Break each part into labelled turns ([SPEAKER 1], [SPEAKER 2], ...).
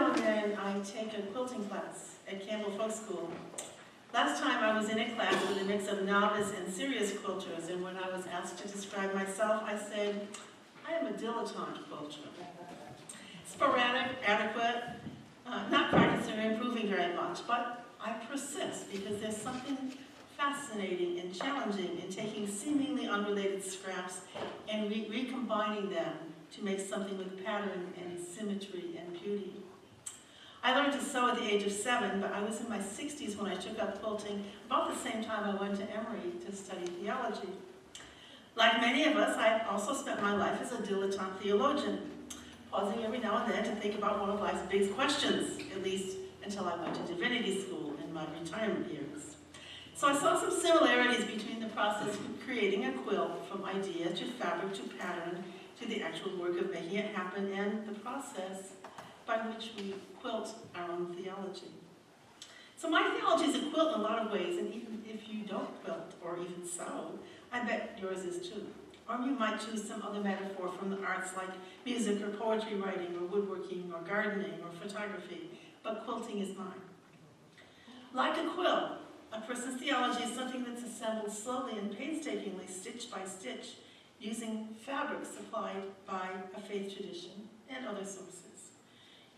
[SPEAKER 1] now and then I take a quilting class at Campbell Folk School. Last time I was in a class with a mix of novice and serious quilters, and when I was asked to describe myself, I said, I am a dilettante quilter. Sporadic, adequate, not practicing or improving very much, but I persist because there's something fascinating and challenging in taking seemingly unrelated scraps and recombining them to make something with pattern and symmetry and beauty. I learned to sew at the age of 7, but I was in my 60s when I took up quilting, about the same time I went to Emory to study theology. Like many of us, I also spent my life as a dilettante theologian, pausing every now and then to think about one of life's big questions, at least until I went to divinity school in my retirement years. So I saw some similarities between the process of creating a quilt from idea to fabric to pattern to the actual work of making it happen and the process by which we quilt our own theology. So my theology is a quilt in a lot of ways, and even if you don't quilt or even sew, I bet yours is too. Or you might choose some other metaphor from the arts like music or poetry writing or woodworking or gardening or photography, but quilting is mine. Like a quilt, a person's theology is something that's assembled slowly and painstakingly, stitch by stitch, using fabric supplied by a faith tradition and other sources.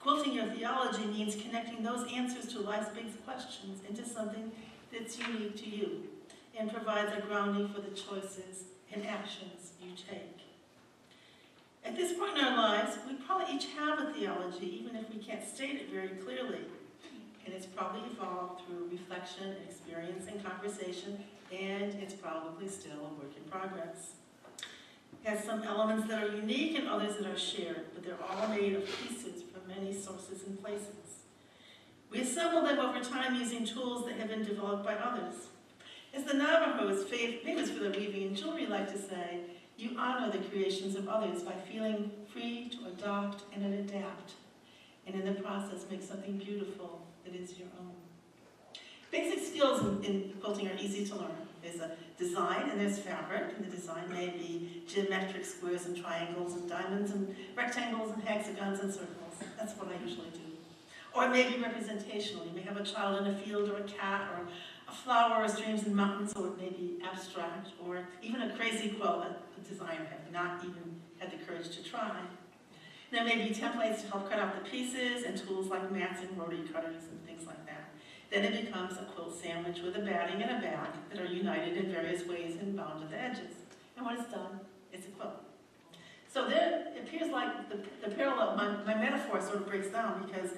[SPEAKER 1] Quilting your theology means connecting those answers to life's big questions into something that's unique to you and provides a grounding for the choices and actions you take. At this point in our lives, we probably each have a theology, even if we can't state it very clearly. And it's probably evolved through reflection, experience, and conversation, and it's probably still a work in progress. It has some elements that are unique and others that are shared, but they're all made of pieces from many sources and places. We assemble them over time using tools that have been developed by others. As the Navajos, famous for their weaving and jewelry, like to say, you honor the creations of others by feeling free to adopt and adapt, and in the process make something beautiful that is your own. Basic skills in quilting are easy to learn. There's a design and there's fabric, and the design may be geometric squares and triangles and diamonds and rectangles and hexagons and circles. That's what I usually do. Or it may be representational. You may have a child in a field or a cat or a flower or streams and mountains, or it may be abstract or even a crazy quilt that the designer had not even had the courage to try. There may be templates to help cut out the pieces and tools like mats and rotary cutters and things like that. Then it becomes a quilt sandwich with a batting and a back that are united in various ways and bound at the edges. And when it's done, it's a quilt. So there it appears like the parallel, my metaphor sort of breaks down because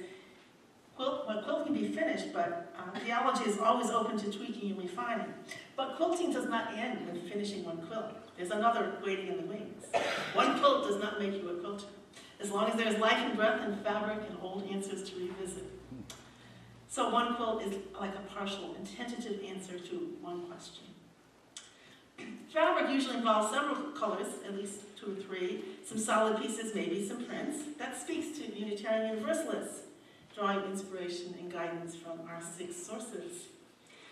[SPEAKER 1] quilt can be finished, but theology is always open to tweaking and refining. But quilting does not end with finishing one quilt. There's another waiting in the wings. One quilt does not make you a quilter, as long as there's life and breath and fabric and old answers to revisit. So one quilt is like a partial and tentative answer to one question. Fabric usually involves several colors, at least 2 or 3, some solid pieces, maybe some prints. That speaks to Unitarian Universalists, drawing inspiration and guidance from our 6 sources.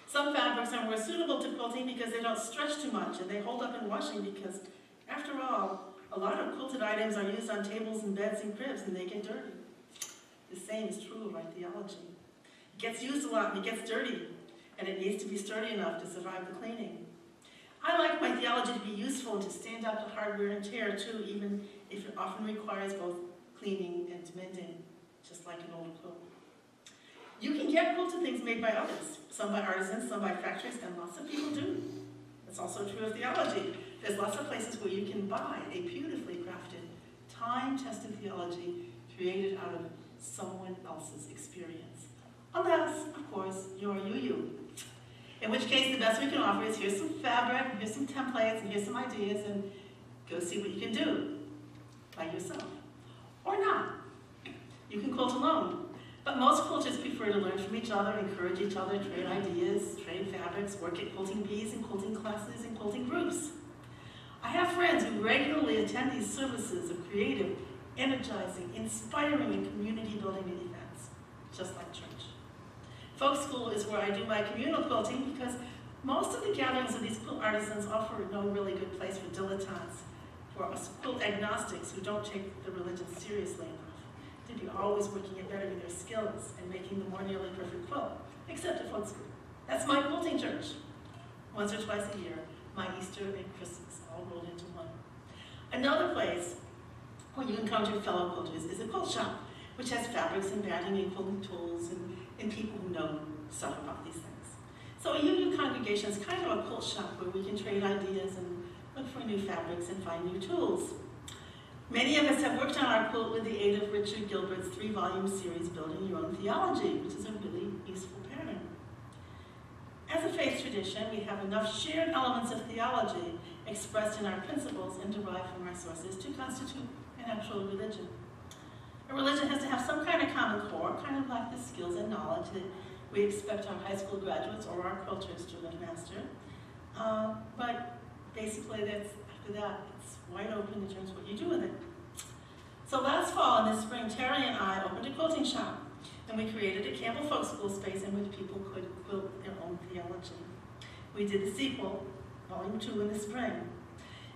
[SPEAKER 1] Some fabrics are more suitable to quilting because they don't stretch too much and they hold up in washing because, after all, a lot of quilted items are used on tables and beds and cribs and they get dirty. The same is true of our theology. It gets used a lot and it gets dirty, and it needs to be sturdy enough to survive the cleaning. I like my theology to be useful and to stand up to hard wear and tear too, even if it often requires both cleaning and mending, just like an old quilt. You can get quilted things made by others, some by artisans, some by factories, and lots of people do. That's also true of theology. There's lots of places where you can buy a beautifully crafted, time-tested theology created out of someone else's experience. Unless, of course, you're you. In which case, the best we can offer is here's some fabric, here's some templates, and here's some ideas, and go see what you can do by yourself. Or not. You can quilt alone. But most quilters prefer to learn from each other, encourage each other, trade ideas, trade fabrics, work at quilting bees and quilting classes and quilting groups. I have friends who regularly attend these services of creative, energizing, inspiring, and community-building events, just like church. Folk School is where I do my communal quilting because most of the gatherings of these quilt artisans offer no really good place for dilettantes, for us quilt agnostics who don't take the religion seriously enough, to be always working at bettering their skills and making the more nearly perfect quilt, except at folk school. That's my quilting church. Once or twice a year, my Easter and Christmas all rolled into one. Another place where you encounter fellow quilters is a quilt shop, which has fabrics and batting and quilting tools and people who know stuff about these things. So a UU congregation is kind of a quilt shop where we can trade ideas and look for new fabrics and find new tools. Many of us have worked on our quilt with the aid of Richard Gilbert's 3-volume series, Building Your Own Theology, which is a really useful pattern. As a faith tradition, we have enough shared elements of theology expressed in our principles and derived from our sources to constitute an actual religion. A religion has to have some kind of common core, kind of like the skills and knowledge that we expect our high school graduates or our quilters to have mastered. But basically, after that, it's wide open in terms of what you do with it. So last fall and this spring, Terry and I opened a quilting shop, and we created a Campbell Folk School space in which people could quilt their own theology. We did the sequel, Volume 2, in the spring.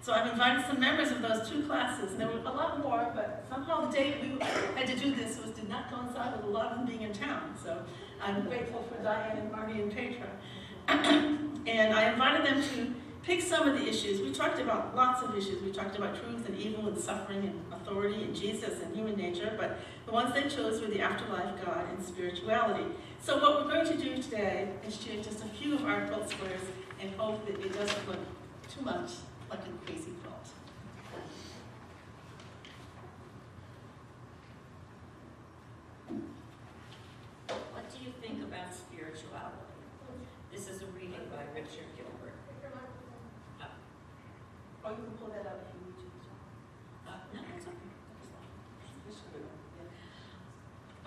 [SPEAKER 1] So I've invited some members of those 2 classes, and there were a lot more, but somehow the day we had to do this did not coincide with a lot of them being in town. So I'm grateful for Diane and Marty and Petra. And I invited them to pick some of the issues. We talked about lots of issues. We talked about truth and evil and suffering and authority and Jesus and human nature, but the ones they chose were the afterlife, God, and spirituality. So what we're going to do today is share just a few of our quilt squares and hope that it doesn't look too much like a crazy quilt.
[SPEAKER 2] What do you think about spirituality? This is a reading by Richard Gilbert.
[SPEAKER 1] Oh, you can pull that out if you need to.
[SPEAKER 2] No, that's okay.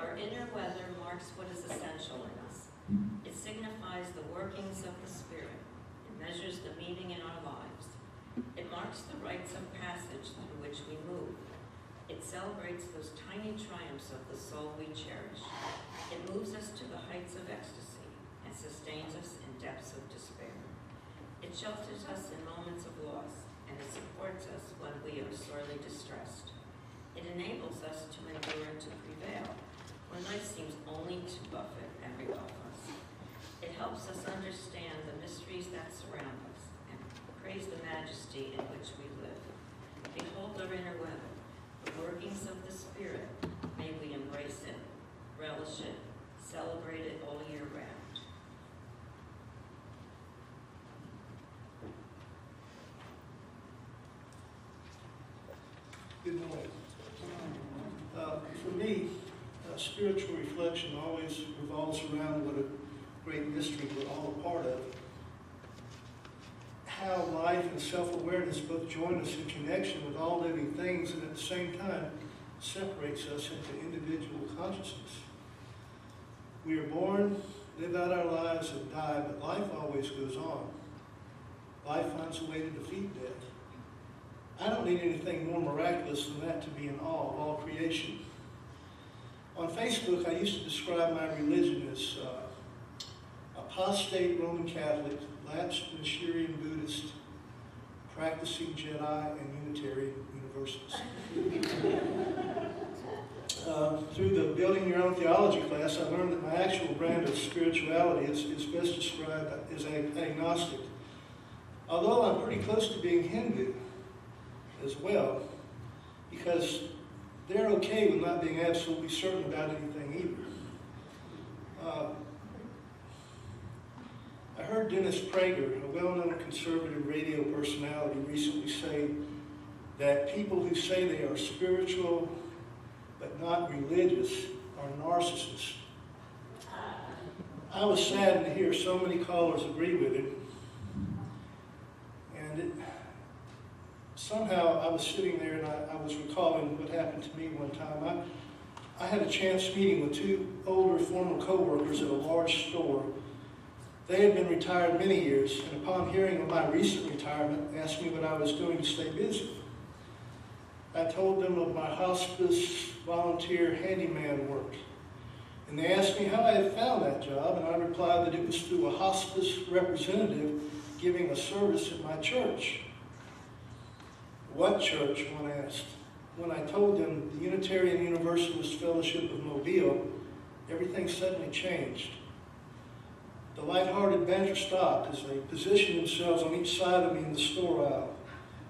[SPEAKER 2] Our inner weather marks what is essential in us. It signifies the workings of the Spirit. It measures the meaning in our lives. It marks the rites of passage through which we move. It celebrates those tiny triumphs of the soul we cherish. It moves us to the heights of ecstasy and sustains us in depths of despair. It shelters us in moments of loss, and it supports us when we are sorely distressed. It enables us to endure and to prevail when life seems only to buffet and rebuff us. It helps us understand the mysteries that surround us and praise the majesty in which we live. Behold our inner weather, the workings of the Spirit. May we embrace it, relish it, celebrate it all year round.
[SPEAKER 3] Good morning. For me, spiritual reflection always revolves around what a great mystery we're all a part of. How life and self-awareness both join us in connection with all living things and at the same time separates us into individual consciousness. We are born, live out our lives, and die, but life always goes on. Life finds a way to defeat death. I don't need anything more miraculous than that to be in awe of all creation. On Facebook, I used to describe my religion as apostate Roman Catholic, lapsed Nestorian Buddhist, practicing Jedi, and Unitarian Universalist. Through the Building Your Own Theology class, I learned that my actual brand of spirituality is best described as agnostic. Although I'm pretty close to being Hindu as well, because they're okay with not being absolutely certain about anything either. I heard Dennis Prager, a well-known conservative radio personality, recently say that people who say they are spiritual but not religious are narcissists. I was saddened to hear so many callers agree with him. And somehow I was sitting there and I was recalling what happened to me one time. I had a chance meeting with 2 older former co-workers at a large store. They had been retired many years, and upon hearing of my recent retirement, asked me what I was doing to stay busy. I told them of my hospice volunteer handyman work, and they asked me how I had found that job, and I replied that it was through a hospice representative giving a service at my church. What church? One asked. when I told them the Unitarian Universalist Fellowship of Mobile, everything suddenly changed. The light-hearted banter stopped as they positioned themselves on each side of me in the store aisle.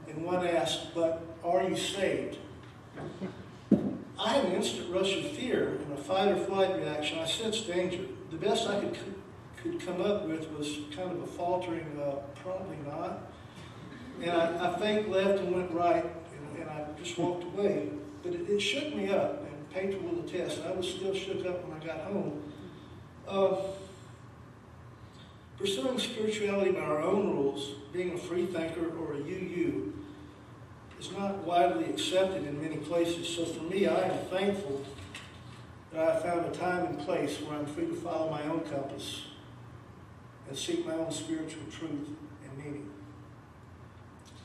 [SPEAKER 3] And one asked, "But are you saved?" I had an instant rush of fear and a fight-or-flight reaction. I sensed danger. The best I could come up with was kind of a faltering, probably not. And I faked left and went right, and I just walked away. But it shook me up, and Petra will attest. I was still shook up when I got home. Pursuing spirituality by our own rules, being a free thinker or a UU, is not widely accepted in many places. So for me, I am thankful that I found a time and place where I'm free to follow my own compass and seek my own spiritual truth and meaning.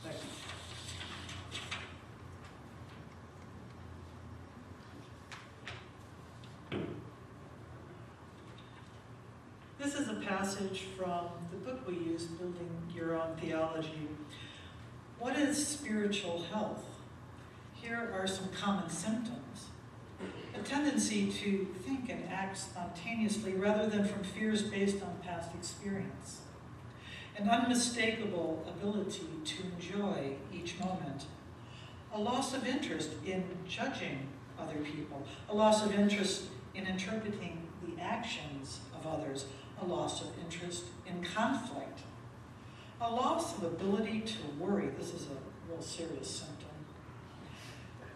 [SPEAKER 3] Thank you.
[SPEAKER 4] This is a passage from the book we use, Building Your Own Theology. What is spiritual health? Here are some common symptoms. A tendency to think and act spontaneously rather than from fears based on past experience. An unmistakable ability to enjoy each moment. A loss of interest in judging other people. A loss of interest in interpreting the actions of others. A loss of interest in conflict. A loss of ability to worry. This is a real serious symptom.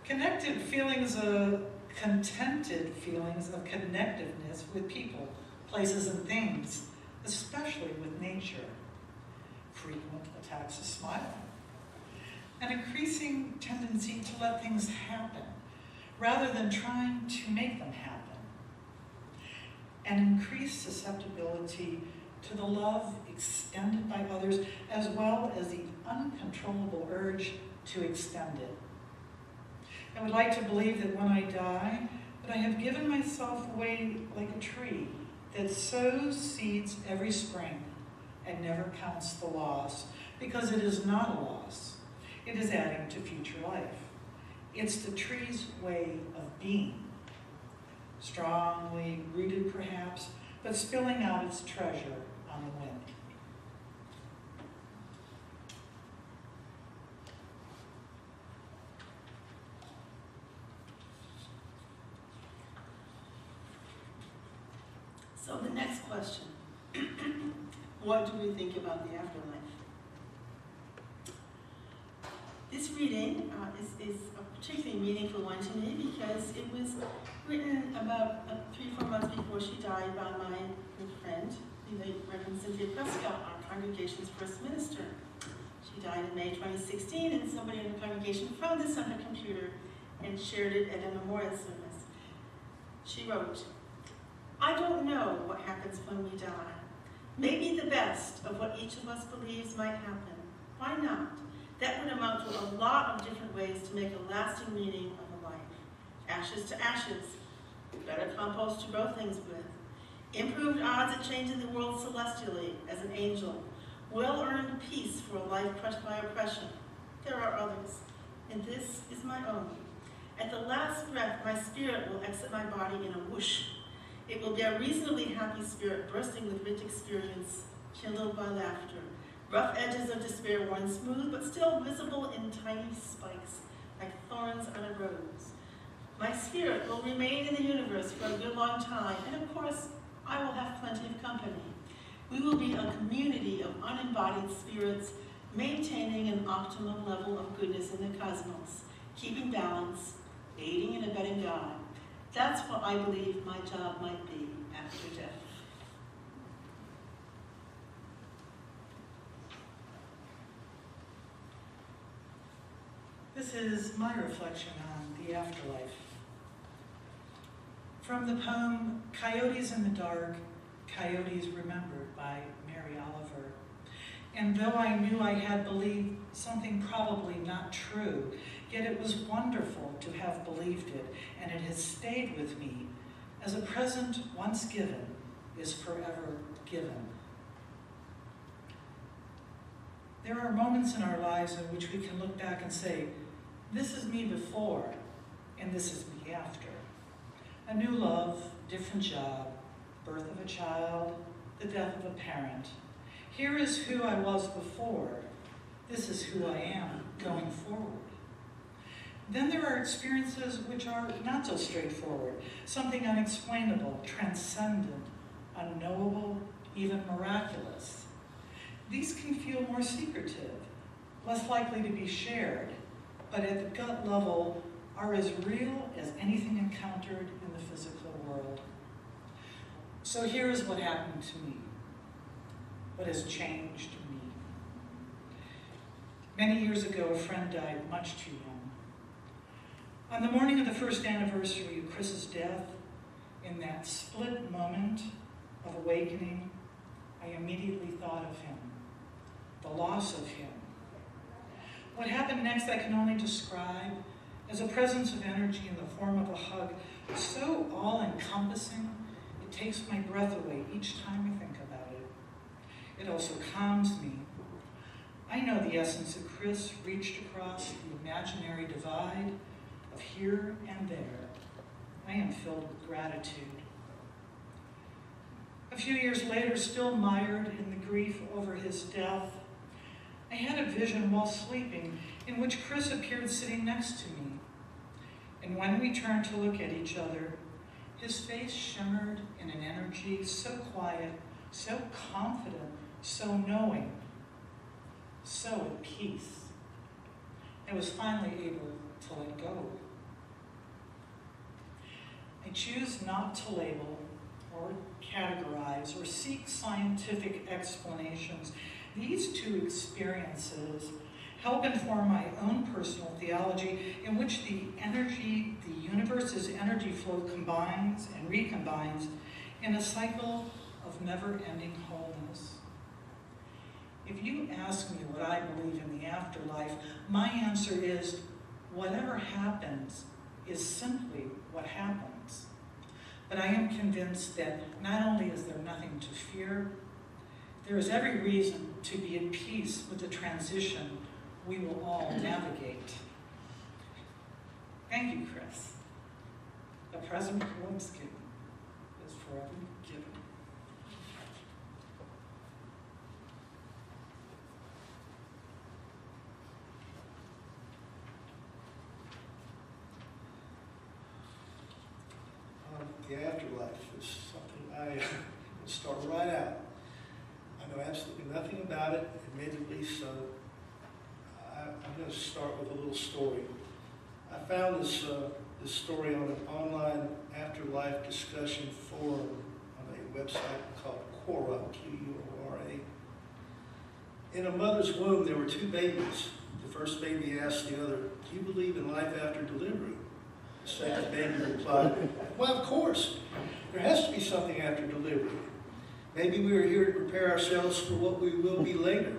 [SPEAKER 4] Connected feelings of contented feelings of connectiveness with people, places, and things, especially with nature. Frequent attacks of smiling. An increasing tendency to let things happen rather than trying to make them happen. An increased susceptibility to the love extended by others, as well as the uncontrollable urge to extend it. I would like to believe that when I die, that I have given myself away like a tree that sows seeds every spring and never counts the loss, because it is not a loss. It is adding to future life. It's the tree's way of being, strongly rooted perhaps, but spilling out its treasure on the wind.
[SPEAKER 1] So the next question, what do we think about the afterlife? This reading is a particularly meaningful one to me because it was written about 3-4 months before she died by my good friend, the late Reverend Cynthia Prescott, our congregation's first minister. She died in May 2016, and somebody in the congregation found this on her computer and shared it at a memorial service. She wrote, "I don't know what happens when we die. Maybe the best of what each of us believes might happen. Why not? That would amount to a lot of different ways to make a lasting meaning of a life. Ashes to ashes, better compost to grow things with, improved odds at changing the world celestially as an angel, well-earned peace for a life crushed by oppression. There are others, and this is my own. At the last breath, my spirit will exit my body in a whoosh. It will be a reasonably happy spirit bursting with rich experience, kindled by laughter. Rough edges of despair worn smooth, but still visible in tiny spikes, like thorns on a rose. My spirit will remain in the universe for a good long time, and of course, I will have plenty of company. We will be a community of unembodied spirits, maintaining an optimum level of goodness in the cosmos, keeping balance, aiding and abetting God. That's what I believe my job might be after death."
[SPEAKER 4] This is my reflection on the afterlife. From the poem, Coyotes in the Dark, Coyotes Remembered by Mary Oliver. And though I knew I had believed something probably not true, yet it was wonderful to have believed it, and it has stayed with me as a present once given is forever given. There are moments in our lives in which we can look back and say, This is me before, and this is me after. A new love, different job, birth of a child, the death of a parent. Here is who I was before. This is who I am going forward. Then there are experiences which are not so straightforward, something unexplainable, transcendent, unknowable, even miraculous. These can feel more secretive, less likely to be shared, but at the gut level are as real as anything encountered in the physical world. So here is what happened to me, what has changed me. Many years ago, a friend died much too young. On the morning of the first anniversary of Chris's death, in that split moment of awakening, I immediately thought of him, the loss of him. What happened next I can only describe as a presence of energy in the form of a hug, so all-encompassing, it takes my breath away each time I think about it. It also calms me. I know the essence of Chris reached across the imaginary divide of here and there. I am filled with gratitude. A few years later, still mired in the grief over his death, I had a vision while sleeping in which Chris appeared sitting next to me. And when we turned to look at each other, his face shimmered in an energy so quiet, so confident, so knowing, so at peace. I was finally able to let go. I choose not to label or categorize or seek scientific explanations. These two experiences help inform my own personal theology in which the energy, the universe's energy flow combines and recombines in a cycle of never-ending wholeness. If you ask me what I believe in the afterlife, my answer is whatever happens is simply what happens. But I am convinced that not only is there nothing to fear, there is every reason to be at peace with the transition we will all navigate. Thank you, Chris. The present once given is forever given.
[SPEAKER 3] The afterlife is something I would start right out. I know absolutely nothing about it, admittedly, so I'm going to start with a little story. I found this story on an online afterlife discussion forum on a website called Quora, Q-U-O-R-A. In a mother's womb, there were two babies. The first baby asked the other, "Do you believe in life after delivery?" The second baby replied, "Well, of course. There has to be something after delivery. Maybe we are here to prepare ourselves for what we will be later."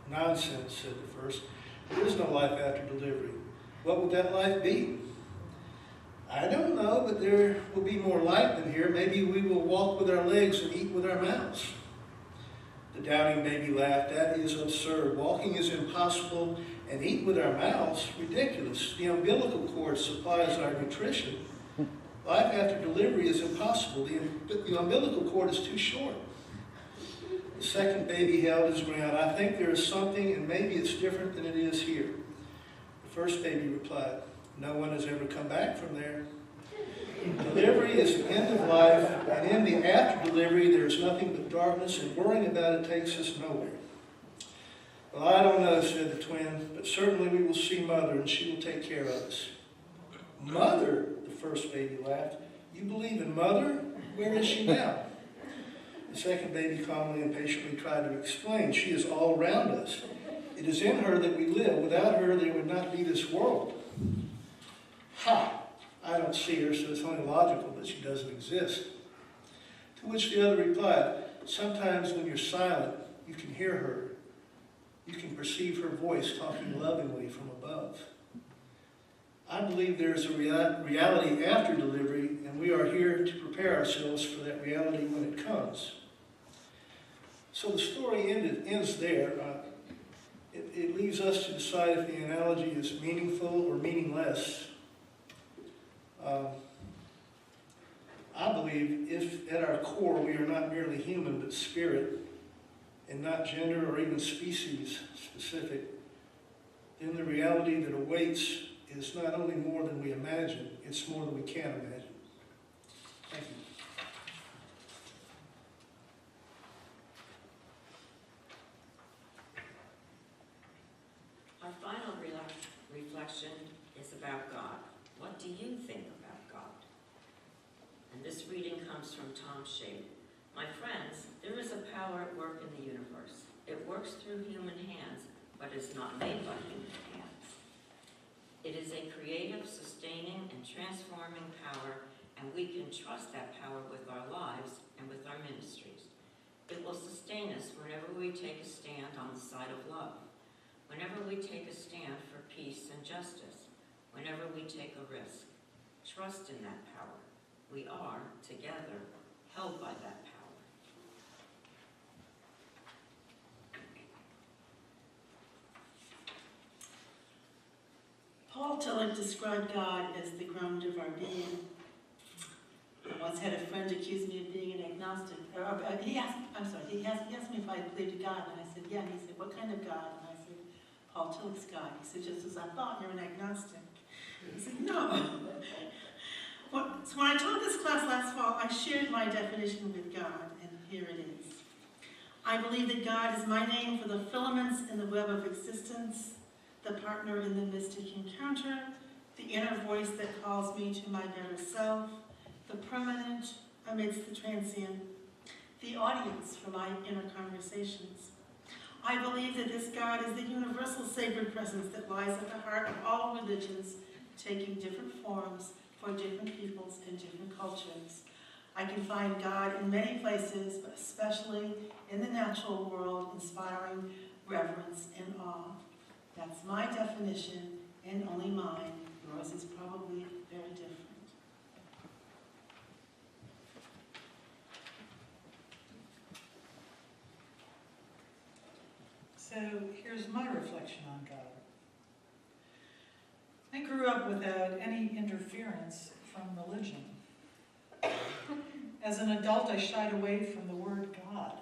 [SPEAKER 3] "Nonsense," said the first. "There is no life after delivery. What would that life be?" "I don't know, but there will be more light than here. Maybe we will walk with our legs and eat with our mouths." The doubting baby laughed. "That is absurd. Walking is impossible, and eat with our mouths, ridiculous. The umbilical cord supplies our nutrition. Life after delivery is impossible. The umbilical cord is too short." The second baby held his ground. "I think there is something, and maybe it's different than it is here." The first baby replied, "No one has ever come back from there. Delivery is the end of life, and in the after delivery there is nothing but darkness, and worrying about it takes us nowhere." "Well, I don't know," said the twin, "but certainly we will see Mother, and she will take care of us." "Mother?" the first baby laughed. "You believe in Mother? Where is she now?" The second baby calmly and patiently tried to explain. "She is all around us. It is in her that we live. Without her, there would not be this world." "Ha! I don't see her, so it's only logical that she doesn't exist." To which the other replied, "Sometimes when you're silent, you can hear her. You can perceive her voice talking lovingly from above." I believe there is a reality after delivery, and we are here to prepare ourselves for that reality when it comes. So the story ends there. It leaves us to decide if the analogy is meaningful or meaningless. I believe if at our core we are not merely human but spirit, and not gender or even species specific, then the reality that awaits is not only more than we imagine, it's more than we can imagine. Thank you.
[SPEAKER 2] Our final reflection is about God. What do you think about God? And this reading comes from Tom Shade. My friends, there is a power at work in the universe. It works through human hands, but is not made by human hands. It is a creative, sustaining, and transforming power, and we can trust that power with our lives and with our ministries. It will sustain us whenever we take a stand on the side of love, whenever we take a stand for peace and justice, whenever we take a risk. Trust in that power. We are, together, held by that power.
[SPEAKER 1] Paul Tillich described God as the ground of our being. I once had a friend accuse me of being an agnostic. He asked me if I believed in God, and I said, yeah. And he said, what kind of God? And I said, Paul Tillich's God. He said, just as I thought, you're an agnostic. I said, no. So when I taught this class last fall, I shared my definition with God, and here it is. I believe that God is my name for the filaments in the web of existence, the partner in the mystic encounter, the inner voice that calls me to my better self, the permanent amidst the transient, the audience for my inner conversations. I believe that this God is the universal sacred presence that lies at the heart of all religions, taking different forms for different peoples and different cultures. I can find God in many places, but especially in the natural world, inspiring reverence and awe. That's my definition, and only mine. Yours is probably very different.
[SPEAKER 4] So here's my reflection on God. I grew up without any interference from religion. As an adult, I shied away from the word God,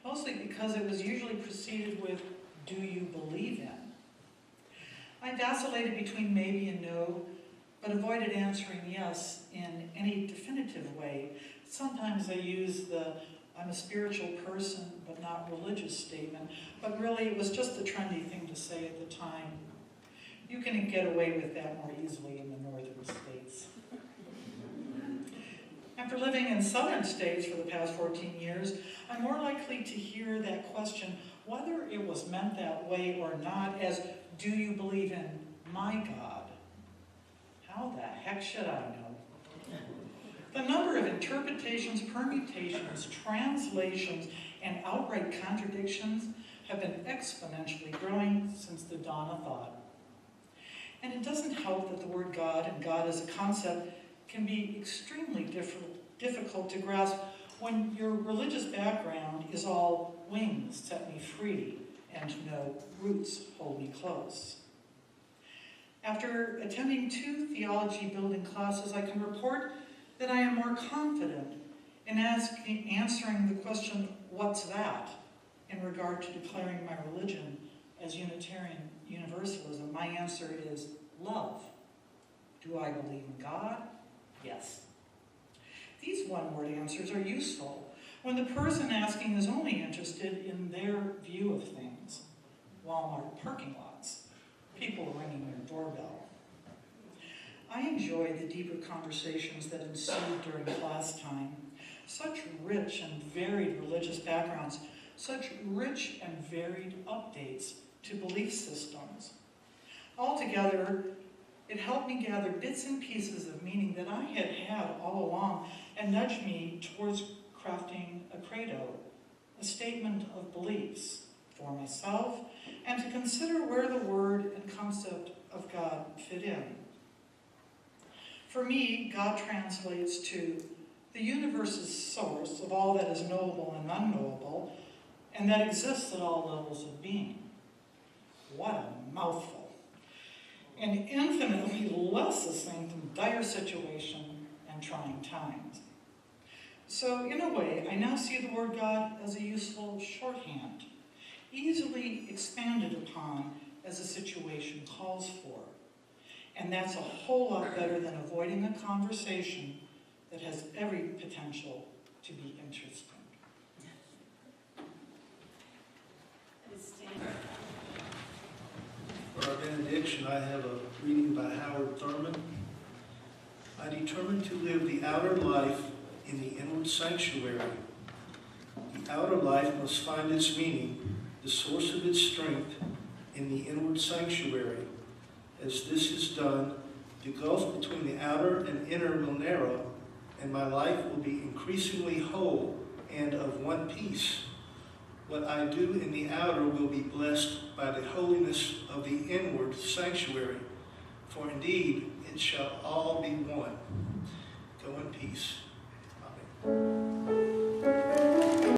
[SPEAKER 4] mostly because it was usually preceded with, do you believe in? I vacillated between maybe and no, but avoided answering yes in any definitive way. Sometimes I used the I'm a spiritual person but not religious statement, but really it was just a trendy thing to say at the time. You can get away with that more easily in the northern states. After living in southern states for the past 14 years, I'm more likely to hear that question, whether it was meant that way or not, as, do you believe in my God? How the heck should I know? The number of interpretations, permutations, translations, and outright contradictions have been exponentially growing since the dawn of thought. And it doesn't help that the word God and God as a concept can be extremely difficult to grasp when your religious background is all wings set me free and no roots hold me close. After attending 2 theology building classes, I can report that I am more confident in answering the question, what's that, in regard to declaring my religion as Unitarian Universalism. My answer is love. Do I believe in God? Yes. These one-word answers are useful when the person asking is only interested in their view of things. Walmart parking lots, people ringing their doorbell. I enjoy the deeper conversations that ensued during class time. Such rich and varied religious backgrounds, such rich and varied updates to belief systems. Altogether, it helped me gather bits and pieces of meaning that I had had all along and nudged me towards crafting a credo, a statement of beliefs for myself, and to consider where the word and concept of God fit in. For me, God translates to the universe's source of all that is knowable and unknowable, and that exists at all levels of being. what a mouthful. And infinitely less succinct in dire situation and trying times. So, in a way, I now see the word God as a useful shorthand, easily expanded upon as a situation calls for. And that's a whole lot better than avoiding a conversation that has every potential to be interesting.
[SPEAKER 3] For our benediction, I have a reading by Howard Thurman. I determined to live the outer life in the inward sanctuary. The outer life must find its meaning, the source of its strength, in the inward sanctuary. As this is done, the gulf between the outer and inner will narrow, and my life will be increasingly whole and of one piece. What I do in the outer will be blessed by the holiness of the inward sanctuary, for indeed it shall